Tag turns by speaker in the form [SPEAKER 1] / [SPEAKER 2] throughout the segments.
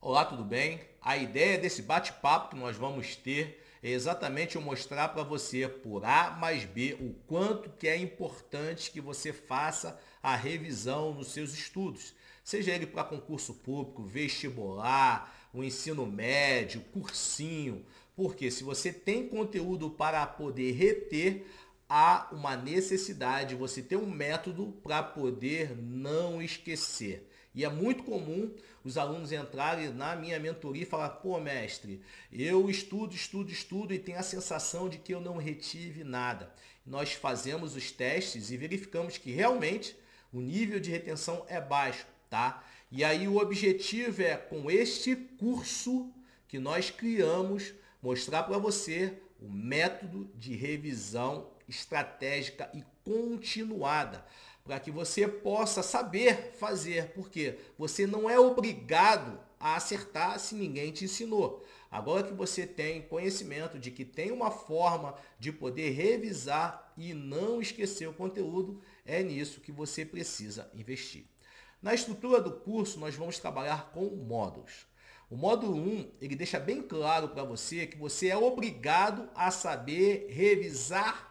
[SPEAKER 1] Olá, tudo bem? A ideia desse bate-papo que nós vamos ter é exatamente eu mostrar para você por A mais B o quanto que é importante que você faça a revisão nos seus estudos. Seja ele para concurso público, vestibular, o ensino médio, cursinho. Porque se você tem conteúdo para poder reter, há uma necessidade de você ter um método para poder não esquecer. E é muito comum os alunos entrarem na minha mentoria e falar: pô, mestre, eu estudo e tenho a sensação de que eu não retive nada. Nós fazemos os testes e verificamos que realmente o nível de retenção é baixo, tá? E aí o objetivo é, com este curso que nós criamos, mostrar para você o método de revisão estratégica e continuada, para que você possa saber fazer, porque você não é obrigado a acertar se ninguém te ensinou. Agora que você tem conhecimento de que tem uma forma de poder revisar e não esquecer o conteúdo, é nisso que você precisa investir. Na estrutura do curso, nós vamos trabalhar com módulos. O módulo 1, ele deixa bem claro para você que você é obrigado a saber revisar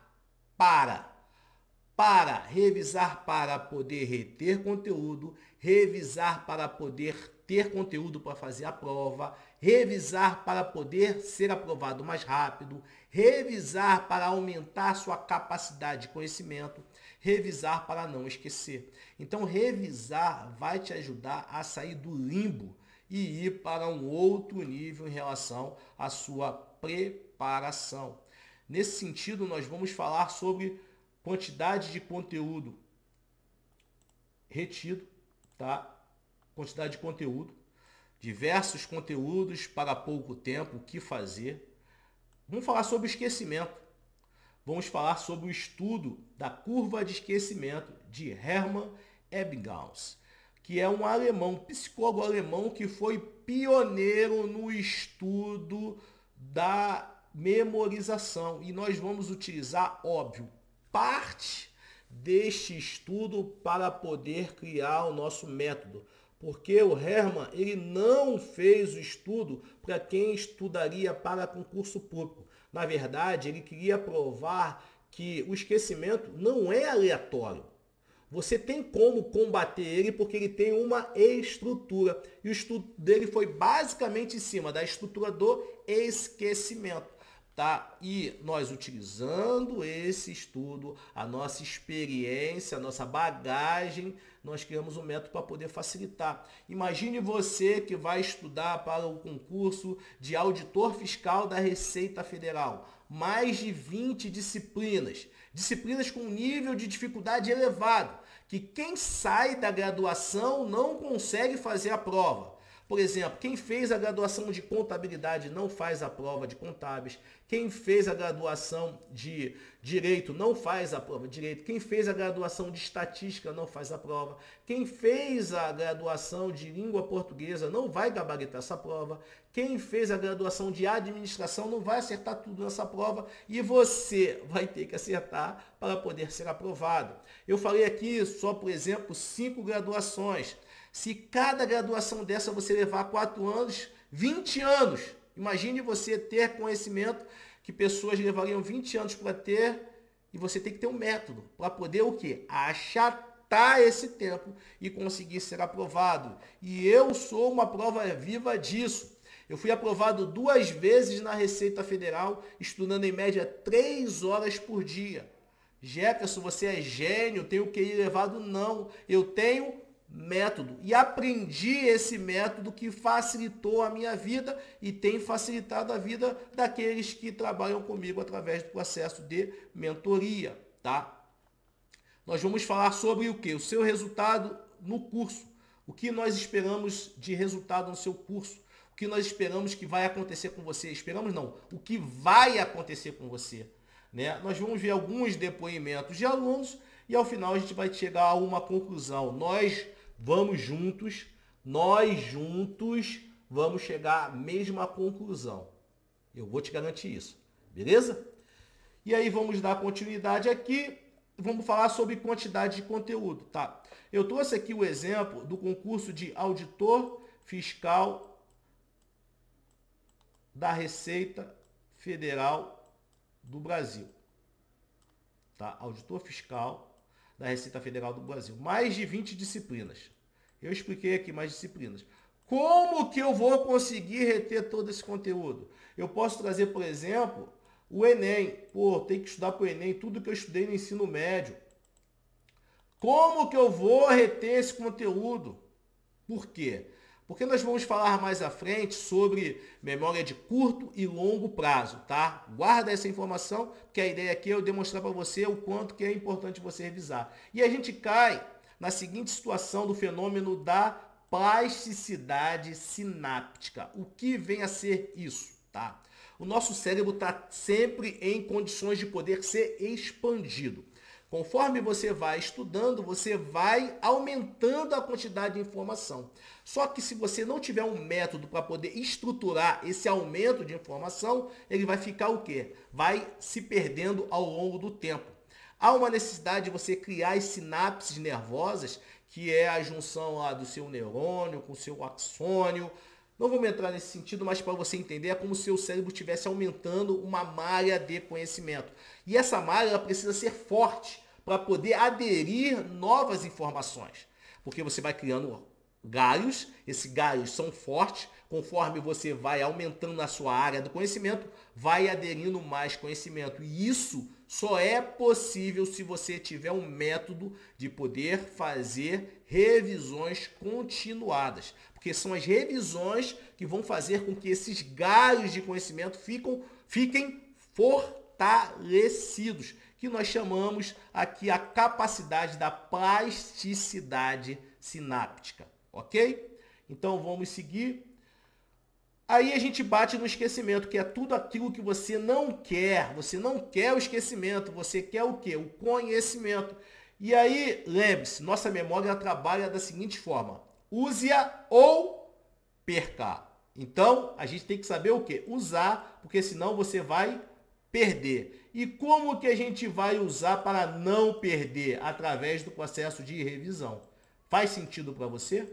[SPEAKER 1] revisar para poder reter conteúdo, revisar para poder ter conteúdo para fazer a prova, revisar para poder ser aprovado mais rápido, revisar para aumentar sua capacidade de conhecimento, revisar para não esquecer. Então, revisar vai te ajudar a sair do limbo e ir para um outro nível em relação à sua preparação. Nesse sentido, nós vamos falar sobre quantidade de conteúdo retido, tá? Quantidade de conteúdo, diversos conteúdos para pouco tempo, o que fazer. Vamos falar sobre o esquecimento. Vamos falar sobre o estudo da curva de esquecimento de Hermann Ebbinghaus, que é um alemão, um psicólogo alemão que foi pioneiro no estudo da memorização. E nós vamos utilizar, óbvio, parte deste estudo para poder criar o nosso método. Porque o Hermann, ele não fez o estudo para quem estudaria para concurso público. Na verdade, ele queria provar que o esquecimento não é aleatório. Você tem como combater ele porque ele tem uma estrutura. E o estudo dele foi basicamente em cima da estrutura do esquecimento. Tá? E nós, utilizando esse estudo, a nossa experiência, a nossa bagagem, nós criamos um método para poder facilitar. Imagine você que vai estudar para o concurso de auditor fiscal da Receita Federal. Mais de 20 disciplinas. Disciplinas com nível de dificuldade elevado, que quem sai da graduação não consegue fazer a prova. Por exemplo, quem fez a graduação de contabilidade não faz a prova de contábeis. Quem fez a graduação de direito não faz a prova de direito. Quem fez a graduação de estatística não faz a prova. Quem fez a graduação de língua portuguesa não vai gabaritar essa prova. Quem fez a graduação de administração não vai acertar tudo nessa prova. E você vai ter que acertar para poder ser aprovado. Eu falei aqui só, por exemplo, 5 graduações. Se cada graduação dessa você levar 4 anos, 20 anos. Imagine você ter conhecimento que pessoas levariam 20 anos para ter, e você tem que ter um método para poder o quê? Achatar esse tempo e conseguir ser aprovado. E eu sou uma prova viva disso. Eu fui aprovado 2 vezes na Receita Federal, estudando em média 3 horas por dia. Jefferson, você é gênio, tem o QI elevado? Não, eu tenho método e aprendi esse método que facilitou a minha vida e tem facilitado a vida daqueles que trabalham comigo através do processo de mentoria, tá? Nós vamos falar sobre o que? O seu resultado no curso. O que nós esperamos de resultado no seu curso? O que nós esperamos que vai acontecer com você? Esperamos não, o que vai acontecer com você, né? Nós vamos ver alguns depoimentos de alunos e ao final a gente vai chegar a uma conclusão. Nós juntos vamos chegar à mesma conclusão. Eu vou te garantir isso, beleza? E aí vamos dar continuidade aqui, vamos falar sobre quantidade de conteúdo, tá? Eu trouxe aqui o exemplo do concurso de auditor fiscal da Receita Federal do Brasil. Tá? Auditor fiscal da Receita Federal do Brasil. Mais de 20 disciplinas. Eu expliquei aqui mais disciplinas. Como que eu vou conseguir reter todo esse conteúdo? Eu posso trazer, por exemplo, o Enem. Pô, tem que estudar para o Enem tudo que eu estudei no ensino médio. Como que eu vou reter esse conteúdo? Por quê? Porque nós vamos falar mais à frente sobre memória de curto e longo prazo, tá? Guarda essa informação, porque a ideia aqui é eu demonstrar para você o quanto que é importante você revisar. E a gente cai na seguinte situação do fenômeno da plasticidade sináptica. O que vem a ser isso, tá? O nosso cérebro está sempre em condições de poder ser expandido. Conforme você vai estudando, você vai aumentando a quantidade de informação. Só que se você não tiver um método para poder estruturar esse aumento de informação, ele vai ficar o quê? Vai se perdendo ao longo do tempo. Há uma necessidade de você criar as sinapses nervosas, que é a junção lá do seu neurônio com o seu axônio. Não vamos entrar nesse sentido, mas para você entender, é como se o seu cérebro estivesse aumentando uma malha de conhecimento. E essa malha ela precisa ser forte para poder aderir novas informações. Porque você vai criando galhos, esses galhos são fortes, conforme você vai aumentando a sua área do conhecimento, vai aderindo mais conhecimento. E isso só é possível se você tiver um método de poder fazer revisões continuadas. Porque são as revisões que vão fazer com que esses galhos de conhecimento fiquem fortalecidos, que nós chamamos aqui a capacidade da plasticidade sináptica, ok? Então vamos seguir. Aí a gente bate no esquecimento, que é tudo aquilo que você não quer. Você não quer o esquecimento, você quer o quê? O conhecimento. E aí, lembre-se, nossa memória ela trabalha da seguinte forma: use-a ou perca. Então, a gente tem que saber o quê? Usar, porque senão você vai perder. E como que a gente vai usar para não perder? Através do processo de revisão. Faz sentido para você?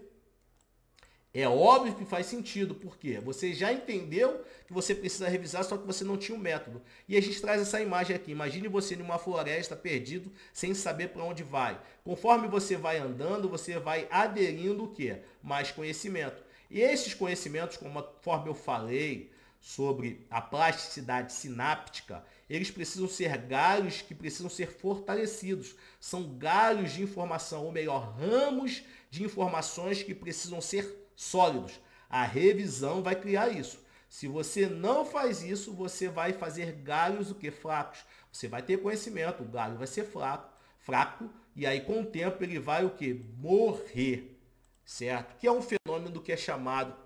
[SPEAKER 1] É óbvio que faz sentido, porque você já entendeu que você precisa revisar, só que você não tinha um método. E a gente traz essa imagem aqui. Imagine você em uma floresta perdido, sem saber para onde vai. Conforme você vai andando, você vai aderindo o quê? Mais conhecimento. E esses conhecimentos, conforme eu falei sobre a plasticidade sináptica, eles precisam ser galhos que precisam ser fortalecidos. São galhos de informação, ou melhor, ramos de informações que precisam ser sólidos. A revisão vai criar isso. Se você não faz isso, você vai fazer galhos o que? Fracos. Você vai ter conhecimento, o galho vai ser fraco, e aí com o tempo ele vai o que? Morrer, certo? Que é um fenômeno que é chamado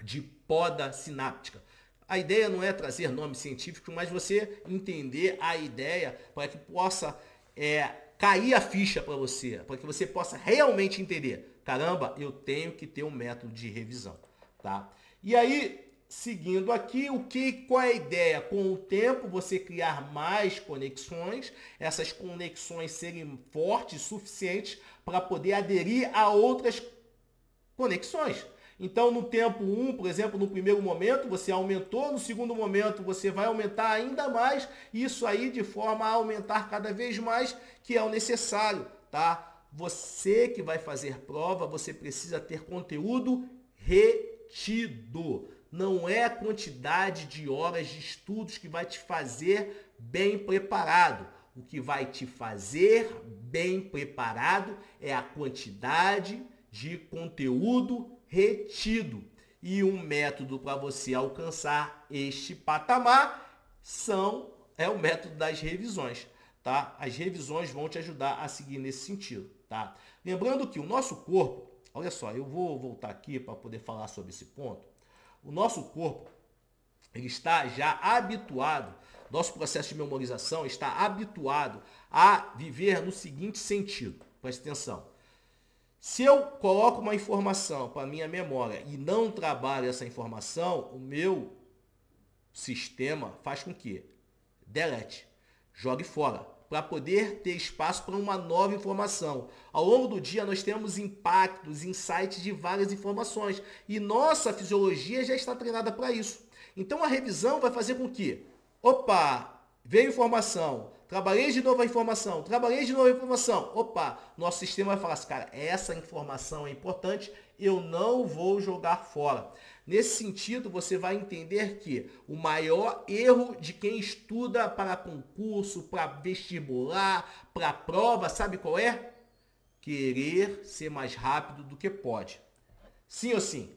[SPEAKER 1] de poda sináptica. A ideia não é trazer nome científico, mas você entender a ideia para que possa cair a ficha para você, para que você possa realmente entender. Caramba, eu tenho que ter um método de revisão, tá? E aí, seguindo aqui, qual é a ideia? Com o tempo, você criar mais conexões, essas conexões serem fortes o suficientes para poder aderir a outras conexões. Então, no tempo 1, por exemplo, no primeiro momento, você aumentou, no segundo momento, você vai aumentar ainda mais, isso aí de forma a aumentar cada vez mais, que é o necessário, tá? Você que vai fazer prova, você precisa ter conteúdo retido. Não é a quantidade de horas de estudos que vai te fazer bem preparado. O que vai te fazer bem preparado é a quantidade de conteúdo retido. E um método para você alcançar este patamar é o método das revisões. Tá? As revisões vão te ajudar a seguir nesse sentido. Tá? Lembrando que o nosso corpo, olha só, eu vou voltar aqui para poder falar sobre esse ponto. O nosso corpo, ele está já habituado, nosso processo de memorização está habituado a viver no seguinte sentido. Preste atenção. Se eu coloco uma informação para a minha memória e não trabalho essa informação, o meu sistema faz com que delete, jogue fora. para poder ter espaço para uma nova informação. Ao longo do dia nós temos impactos, insights de várias informações e nossa fisiologia já está treinada para isso. Então a revisão vai fazer com que, opa, veio informação, trabalhei de novo a informação, opa, nosso sistema vai falar assim, cara, essa informação é importante, eu não vou jogar fora. Nesse sentido, você vai entender que o maior erro de quem estuda para concurso, para vestibular, para prova, sabe qual é? Querer ser mais rápido do que pode. Sim ou sim?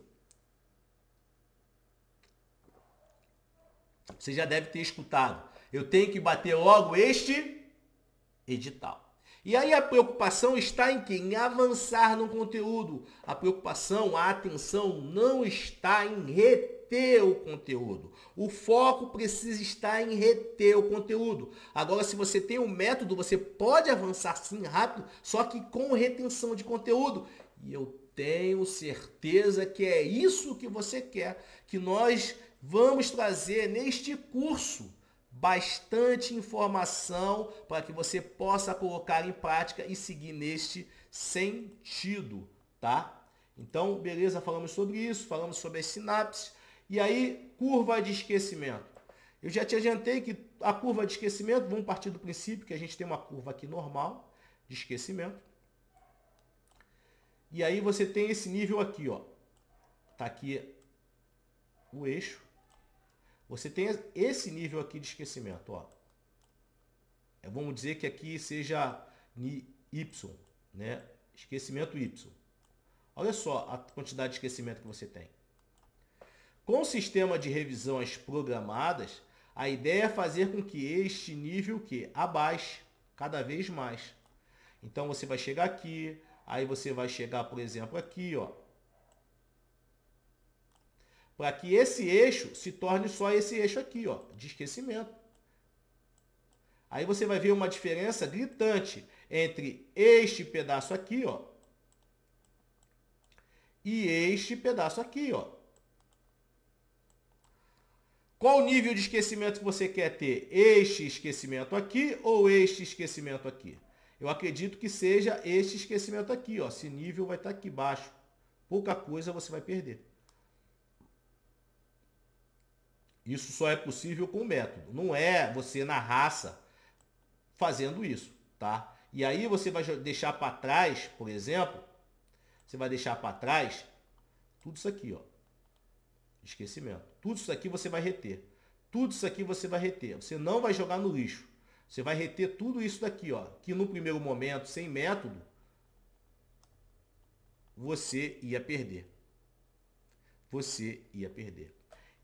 [SPEAKER 1] Você já deve ter escutado. Eu tenho que bater logo este edital. E aí a preocupação está em quê? Em avançar no conteúdo. A preocupação, a atenção não está em reter o conteúdo. O foco precisa estar em reter o conteúdo. Agora, se você tem um método, você pode avançar sim rápido, só que com retenção de conteúdo. E eu tenho certeza que é isso que você quer, que nós vamos trazer neste curso. Bastante informação para que você possa colocar em prática e seguir neste sentido, tá? Então, beleza, falamos sobre isso, falamos sobre as sinapses. E aí, curva de esquecimento. Eu já te adiantei que a curva de esquecimento, vamos partir do princípio que a gente tem uma curva aqui normal de esquecimento. E aí você tem esse nível aqui, ó. Tá aqui o eixo. Você tem esse nível aqui de esquecimento, ó. Vamos dizer que aqui seja Y, né? Esquecimento Y. Olha só a quantidade de esquecimento que você tem. Com o sistema de revisões programadas, a ideia é fazer com que este nível abaixe cada vez mais. Então você vai chegar aqui, aí você vai chegar, por exemplo, aqui, ó. Para que esse eixo se torne só esse eixo aqui, ó, de esquecimento. Aí você vai ver uma diferença gritante entre este pedaço aqui, ó, e este pedaço aqui, ó. Qual o nível de esquecimento que você quer ter? Este esquecimento aqui ou este esquecimento aqui? Eu acredito que seja este esquecimento aqui, ó. Esse nível vai estar aqui embaixo. Pouca coisa você vai perder. Isso só é possível com o método. Não é você na raça fazendo isso, tá? E aí você vai deixar para trás, por exemplo, você vai deixar para trás tudo isso aqui, ó. Esquecimento. Tudo isso aqui você vai reter. Tudo isso aqui você vai reter. Você não vai jogar no lixo. Você vai reter tudo isso daqui, ó. Que no primeiro momento, sem método, você ia perder. Você ia perder.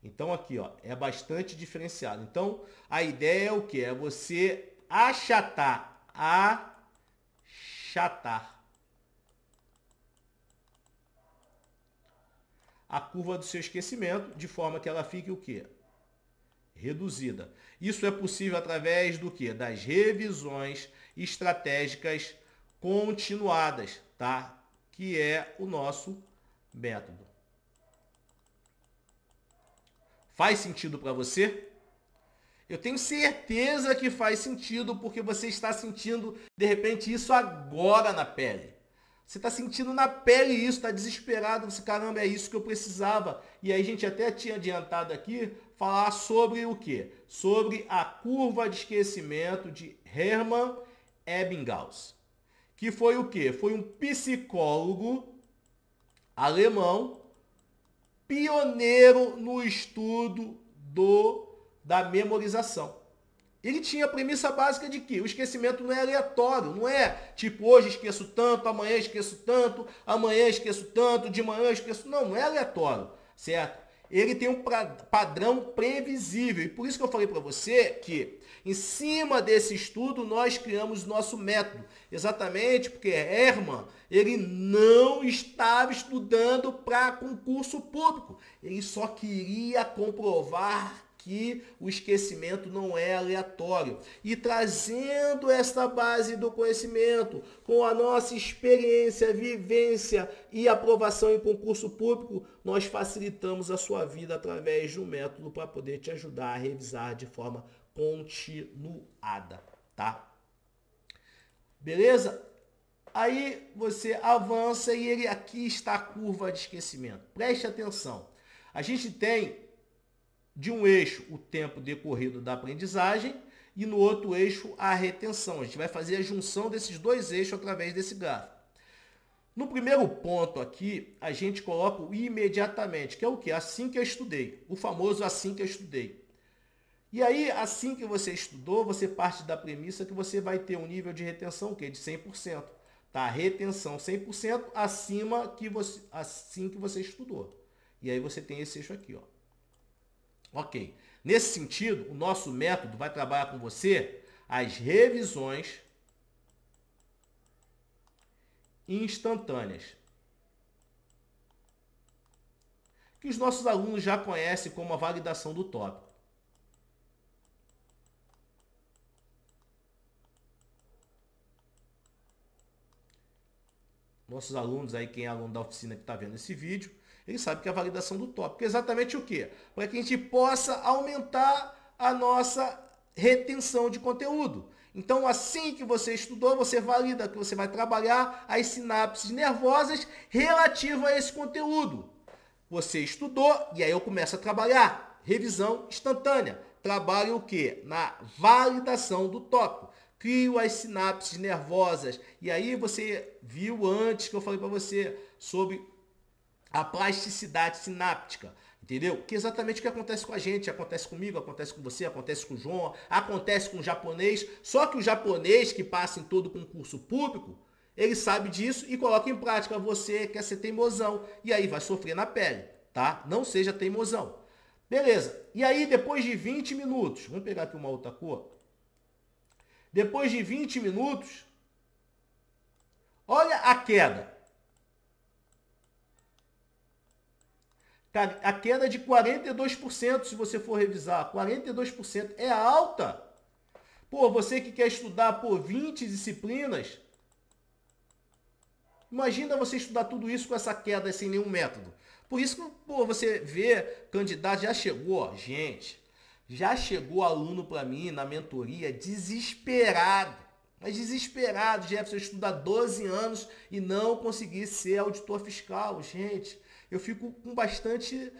[SPEAKER 1] Então aqui, ó, é bastante diferenciado. Então a ideia é o que? É você achatar a curva do seu esquecimento de forma que ela fique o quê? Reduzida. Isso é possível através do quê? Das revisões estratégicas continuadas, tá? Que é o nosso método. Faz sentido para você? Eu tenho certeza que faz sentido porque você está sentindo, de repente, isso agora na pele. Você está sentindo na pele isso, está desesperado, você, caramba, é isso que eu precisava. E aí a gente até tinha adiantado aqui falar sobre o quê? Sobre a curva de esquecimento de Hermann Ebbinghaus. Que foi o quê? Foi um psicólogo alemão pioneiro no estudo da memorização. Ele tinha a premissa básica de que o esquecimento não é aleatório, não é tipo hoje esqueço tanto, amanhã esqueço tanto, amanhã esqueço tanto, de manhã esqueço... Não é aleatório, certo? Ele tem um padrão previsível. E por isso que eu falei para você que em cima desse estudo nós criamos nosso método. Exatamente porque Hermann, ele não estava estudando para concurso público. Ele só queria comprovar que o esquecimento não é aleatório. E trazendo essa base do conhecimento, com a nossa experiência, vivência e aprovação em concurso público, nós facilitamos a sua vida através de um método para poder te ajudar a revisar de forma continuada, tá? Beleza? Aí você avança e ele aqui está a curva de esquecimento. Preste atenção. A gente tem de um eixo o tempo decorrido da aprendizagem e no outro eixo a retenção. A gente vai fazer a junção desses dois eixos através desse gráfico. No primeiro ponto aqui, a gente coloca o imediatamente, que é o quê? Assim que eu estudei. O famoso assim que eu estudei. E aí, assim que você estudou, você parte da premissa que você vai ter um nível de retenção o quê? De 100%. Tá? Retenção 100% acima que você, assim que você estudou. E aí você tem esse eixo aqui, ó. Ok. Nesse sentido, o nosso método vai trabalhar com você as revisões instantâneas, que os nossos alunos já conhecem como a validação do tópico. Nossos alunos aí, quem é aluno da oficina que está vendo esse vídeo, ele sabe que é a validação do tópico. Exatamente o quê? Para que a gente possa aumentar a nossa retenção de conteúdo. Então, assim que você estudou, você valida que você vai trabalhar as sinapses nervosas relativas a esse conteúdo. Você estudou e aí eu começo a trabalhar. Revisão instantânea. Trabalho o quê? Na validação do tópico. Crio as sinapses nervosas. E aí você viu antes que eu falei para você sobre a plasticidade sináptica. Entendeu? Que é exatamente o que acontece com a gente. Acontece comigo, acontece com você, acontece com o João, acontece com o japonês. Só que o japonês que passa em todo concurso público, ele sabe disso e coloca em prática. Você quer ser teimosão e aí vai sofrer na pele, tá? Não seja teimosão. Beleza. E aí depois de 20 minutos, vamos pegar aqui uma outra cor. Depois de 20 minutos, olha a queda. A queda é de 42% se você for revisar. 42% é alta. Pô, você que quer estudar por 20 disciplinas, imagina você estudar tudo isso com essa queda sem nenhum método. Por isso que, pô, você vê candidato, já chegou, ó, gente, já chegou aluno para mim na mentoria desesperado. Mas desesperado, Jefferson, eu estudo há 12 anos e não consegui ser auditor fiscal, gente. Eu fico com bastante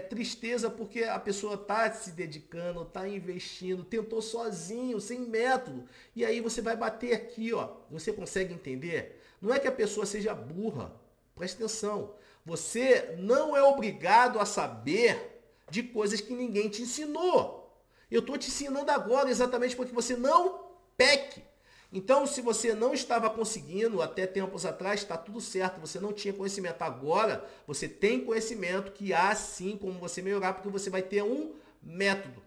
[SPEAKER 1] tristeza porque a pessoa está se dedicando, está investindo, tentou sozinho, sem método. E aí você vai bater aqui, ó. Você consegue entender? Não é que a pessoa seja burra. Preste atenção. Você não é obrigado a saber de coisas que ninguém te ensinou. Eu estou te ensinando agora exatamente para que você não peque. Então, se você não estava conseguindo até tempos atrás, está tudo certo, você não tinha conhecimento. Agora, você tem conhecimento que há sim como você melhorar, porque você vai ter um método,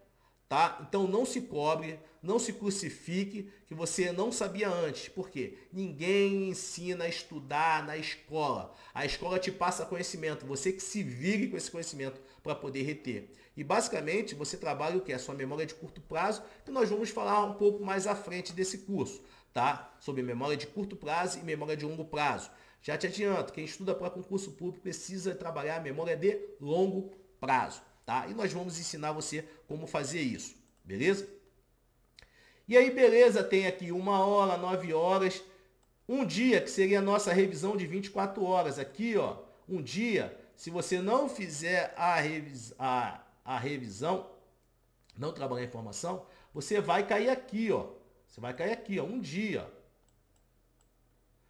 [SPEAKER 1] tá? Então, não se cobre, não se crucifique que você não sabia antes. Por quê? Ninguém ensina a estudar na escola. A escola te passa conhecimento, você que se vire com esse conhecimento para poder reter. E basicamente, você trabalha o que? A sua memória de curto prazo, que nós vamos falar um pouco mais à frente desse curso. Tá? Sobre memória de curto prazo e memória de longo prazo. Já te adianto, quem estuda para concurso público precisa trabalhar a memória de longo prazo, tá? E nós vamos ensinar você como fazer isso, beleza? E aí, beleza, tem aqui 1 hora, 9 horas, um dia que seria a nossa revisão de 24 horas. Aqui, ó, um dia, se você não fizer a revisão, não trabalhar a informação, você vai cair aqui, ó. Você vai cair aqui, ó, um dia.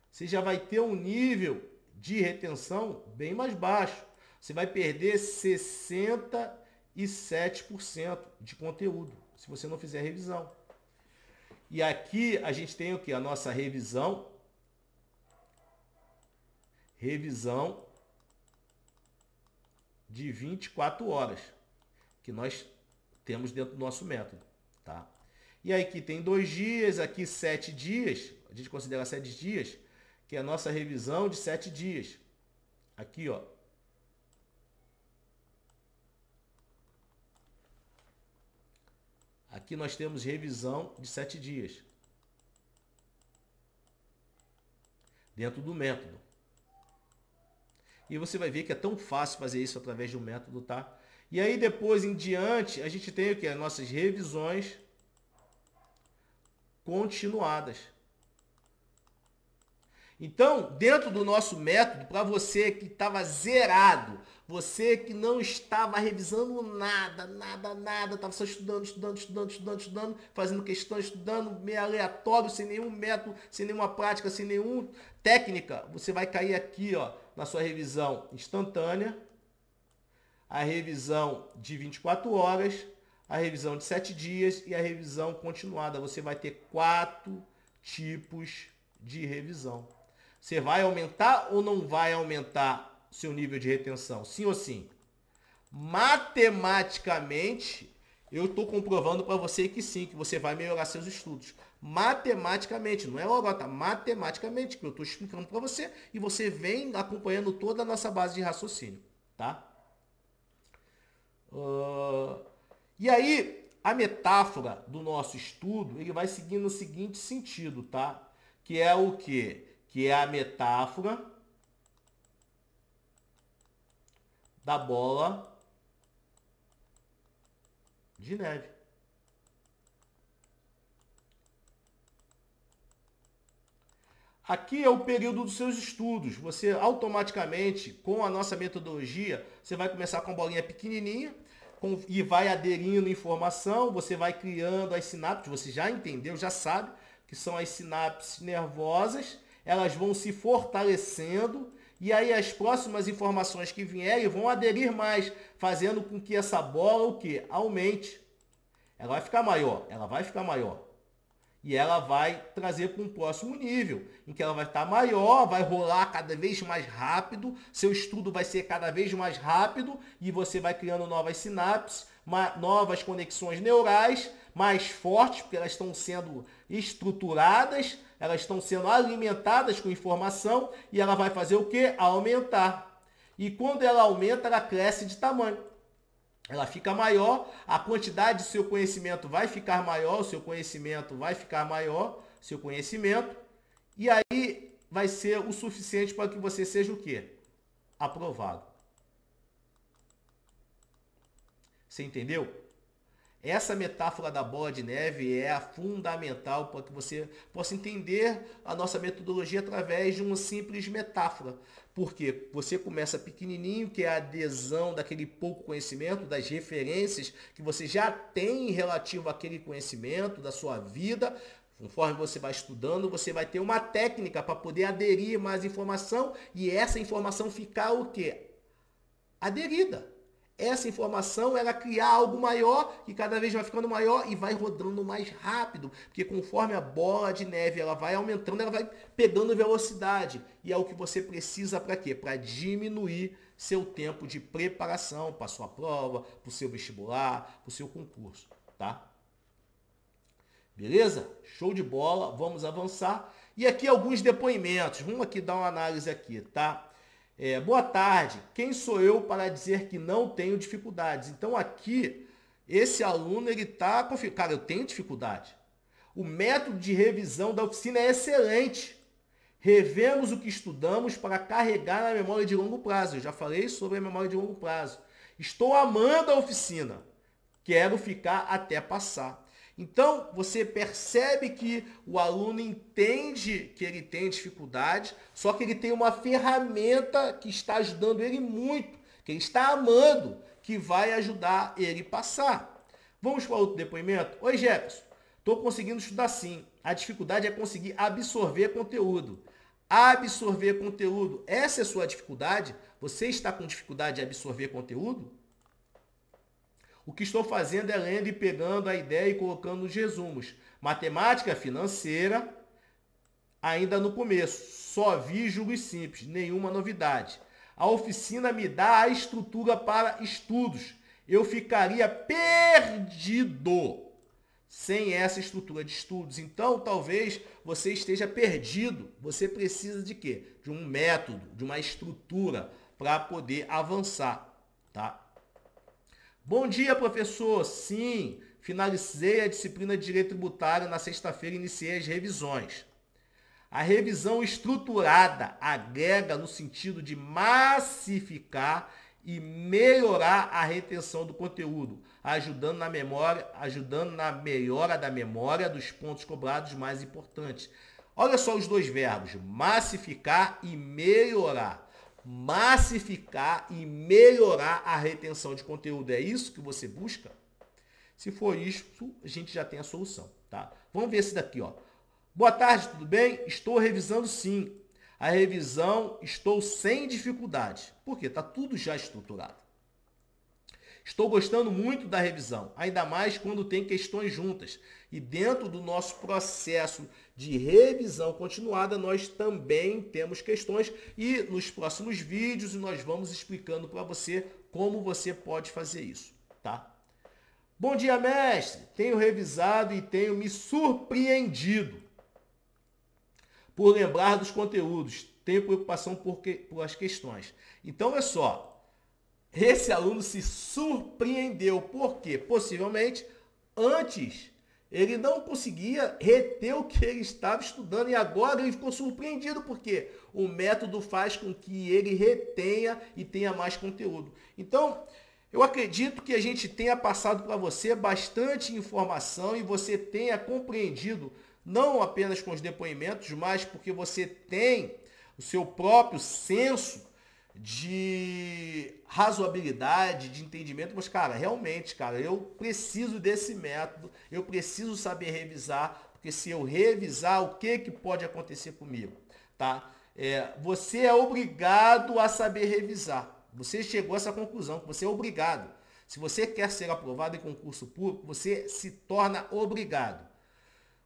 [SPEAKER 1] Você já vai ter um nível de retenção bem mais baixo. Você vai perder 67% de conteúdo, se você não fizer revisão. E aqui a gente tem o que? A nossa revisão. Revisão de 24 horas, que nós temos dentro do nosso método, tá? E aí aqui tem 2 dias, aqui 7 dias, a gente considera 7 dias, que é a nossa revisão de 7 dias. Aqui, ó. Aqui nós temos revisão de 7 dias. Dentro do método. E você vai ver que é tão fácil fazer isso através de um método, tá? E aí depois em diante, a gente tem o que? As nossas revisões continuadas. Então, dentro do nosso método, para você que estava zerado, você que não estava revisando nada, estava só estudando, fazendo questão, estudando meio aleatório, sem nenhum método, sem nenhuma prática, sem nenhuma técnica, você vai cair aqui, ó, na sua revisão instantânea, a revisão de 24 horas, a revisão de 7 dias e a revisão continuada. Você vai ter 4 tipos de revisão. Você vai aumentar ou não vai aumentar seu nível de retenção? Sim ou sim? Matematicamente, eu estou comprovando para você que sim, que você vai melhorar seus estudos. Matematicamente, não é logota, matematicamente, que eu estou explicando para você e você vem acompanhando toda a nossa base de raciocínio, tá? E aí, a metáfora do nosso estudo, ele vai seguindo o seguinte sentido, tá? Que é o quê? Que é a metáfora da bola de neve. Aqui é o período dos seus estudos. Você automaticamente, com a nossa metodologia, você vai começar com a bolinha pequenininha e vai aderindo informação, você vai criando as sinapses, você já entendeu, já sabe que são as sinapses nervosas, elas vão se fortalecendo e aí as próximas informações que vierem vão aderir mais, fazendo com que essa bola o quê? Aumente. Ela vai ficar maior, E ela vai trazer para um próximo nível, em que ela vai estar maior, vai rolar cada vez mais rápido, seu estudo vai ser cada vez mais rápido e você vai criando novas sinapses, novas conexões neurais, mais fortes, porque elas estão sendo estruturadas, elas estão sendo alimentadas com informação e ela vai fazer o quê? Aumentar. E quando ela aumenta, ela cresce de tamanho. Ela fica maior, a quantidade do seu conhecimento vai ficar maior, o seu conhecimento vai ficar maior, e aí vai ser o suficiente para que você seja o quê? Aprovado. Você entendeu? Essa metáfora da bola de neve é a fundamental para que você possa entender a nossa metodologia através de uma simples metáfora. Porque você começa pequenininho, que é a adesão daquele pouco conhecimento, das referências que você já tem relativo àquele conhecimento da sua vida. Conforme você vai estudando, você vai ter uma técnica para poder aderir mais informação e essa informação ficar o quê? Aderida. Essa informação, ela criar algo maior, que cada vez vai ficando maior e vai rodando mais rápido. Porque conforme a bola de neve ela vai aumentando, ela vai pegando velocidade. E é o que você precisa para quê? Para diminuir seu tempo de preparação para a sua prova, para o seu vestibular, para o seu concurso. Tá? Beleza? Show de bola. Vamos avançar. E aqui alguns depoimentos. Vamos aqui dar uma análise aqui, tá? Boa tarde, quem sou eu para dizer que não tenho dificuldades? Então aqui, esse aluno, ele está confiando, cara, eu tenho dificuldade. O método de revisão da oficina é excelente. Revemos o que estudamos para carregar na memória de longo prazo. Eu já falei sobre a memória de longo prazo. Estou amando a oficina. Quero ficar até passar. Então, você percebe que o aluno entende que ele tem dificuldade, só que ele tem uma ferramenta que está ajudando ele muito, que ele está amando, que vai ajudar ele a passar. Vamos para outro depoimento? Oi, Jefferson, estou conseguindo estudar sim. A dificuldade é conseguir absorver conteúdo. Absorver conteúdo, essa é a sua dificuldade? Você está com dificuldade de absorver conteúdo? O que estou fazendo é lendo e pegando a ideia e colocando nos resumos. Matemática financeira, ainda no começo. Só vi juros simples, nenhuma novidade. A oficina me dá a estrutura para estudos. Eu ficaria perdido sem essa estrutura de estudos. Então, talvez você esteja perdido. Você precisa de quê? De um método, de uma estrutura para poder avançar, tá? Bom dia, professor. Sim, finalizei a disciplina de Direito Tributário na sexta-feira e iniciei as revisões. A revisão estruturada agrega no sentido de massificar e melhorar a retenção do conteúdo, ajudando na melhora da memória dos pontos cobrados mais importantes. Olha só os dois verbos, massificar e melhorar. Massificar e melhorar a retenção de conteúdo. É isso que você busca? Se for isso, a gente já tem a solução, tá? Vamos ver esse daqui, ó. Boa tarde, tudo bem? Estou revisando sim. A revisão estou sem dificuldade. Por quê? Está tudo já estruturado. Estou gostando muito da revisão, ainda mais quando tem questões juntas. E dentro do nosso processo de revisão continuada, nós também temos questões. E nos próximos vídeos nós vamos explicando para você como você pode fazer isso, tá? Bom dia, mestre! Tenho revisado e tenho me surpreendido por lembrar dos conteúdos. Tenho preocupação por as questões. Então, é só. Esse aluno se surpreendeu. Por quê? Possivelmente, antes, ele não conseguia reter o que ele estava estudando e agora ele ficou surpreendido porque o método faz com que ele retenha e tenha mais conteúdo. Então, eu acredito que a gente tenha passado para você bastante informação e você tenha compreendido, não apenas com os depoimentos, mas porque você tem o seu próprio senso de razoabilidade, de entendimento, mas, cara, realmente, cara, eu preciso desse método, eu preciso saber revisar, porque se eu revisar, o que pode acontecer comigo, tá? Você é obrigado a saber revisar. Você chegou a essa conclusão, que você é obrigado. Se você quer ser aprovado em concurso público, você se torna obrigado.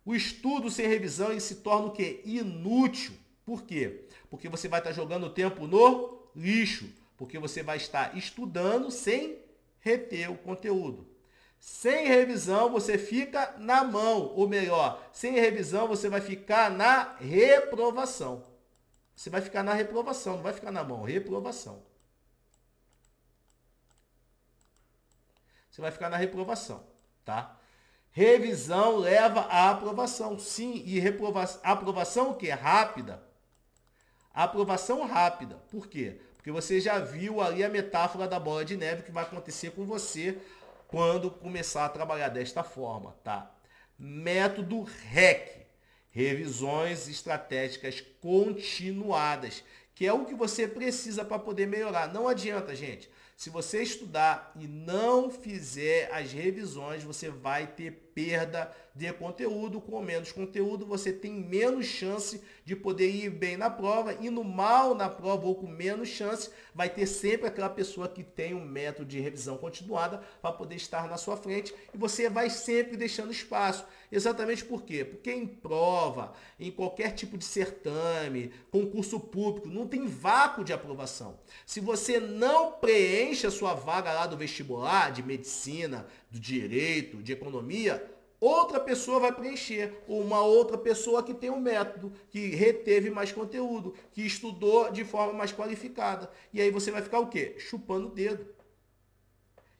[SPEAKER 1] O estudo sem revisão ele se torna o quê? Inútil. Por quê? Porque você vai estar jogando o tempo no lixo, porque você vai estar estudando sem reter o conteúdo. Sem revisão você fica na mão, ou melhor, sem revisão você vai ficar na reprovação. Você vai ficar na reprovação, não vai ficar na mão, reprovação. Você vai ficar na reprovação, tá? Revisão leva à aprovação, sim, e aprovação o quê? Rápida. Aprovação rápida. Por quê? Porque você já viu ali a metáfora da bola de neve que vai acontecer com você quando começar a trabalhar desta forma, tá? Método REC, revisões estratégicas continuadas, que é o que você precisa para poder melhorar. Não adianta, gente. Se você estudar e não fizer as revisões, você vai ter perda de conteúdo. Com menos conteúdo, você tem menos chance de poder ir bem na prova. Indo mal na prova ou com menos chance, vai ter sempre aquela pessoa que tem um método de revisão continuada para poder estar na sua frente. E você vai sempre deixando espaço. Exatamente por quê? Porque em prova, em qualquer tipo de certame, concurso público, não tem vácuo de aprovação. Se você não preenche a sua vaga lá do vestibular, de medicina, do direito, de economia, outra pessoa vai preencher, ou uma outra pessoa que tem um método, que reteve mais conteúdo, que estudou de forma mais qualificada. E aí você vai ficar o quê? Chupando o dedo.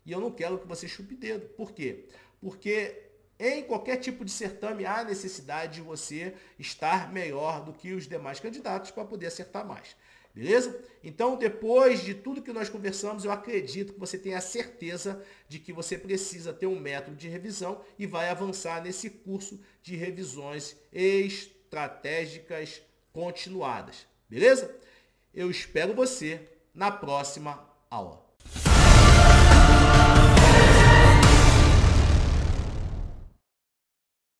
[SPEAKER 1] E eu não quero que você chupe dedo. Por quê? Porque em qualquer tipo de certame há necessidade de você estar melhor do que os demais candidatos para poder acertar mais. Beleza? Então, depois de tudo que nós conversamos, eu acredito que você tenha a certeza de que você precisa ter um método de revisão e vai avançar nesse curso de revisões estratégicas continuadas. Beleza? Eu espero você na próxima aula.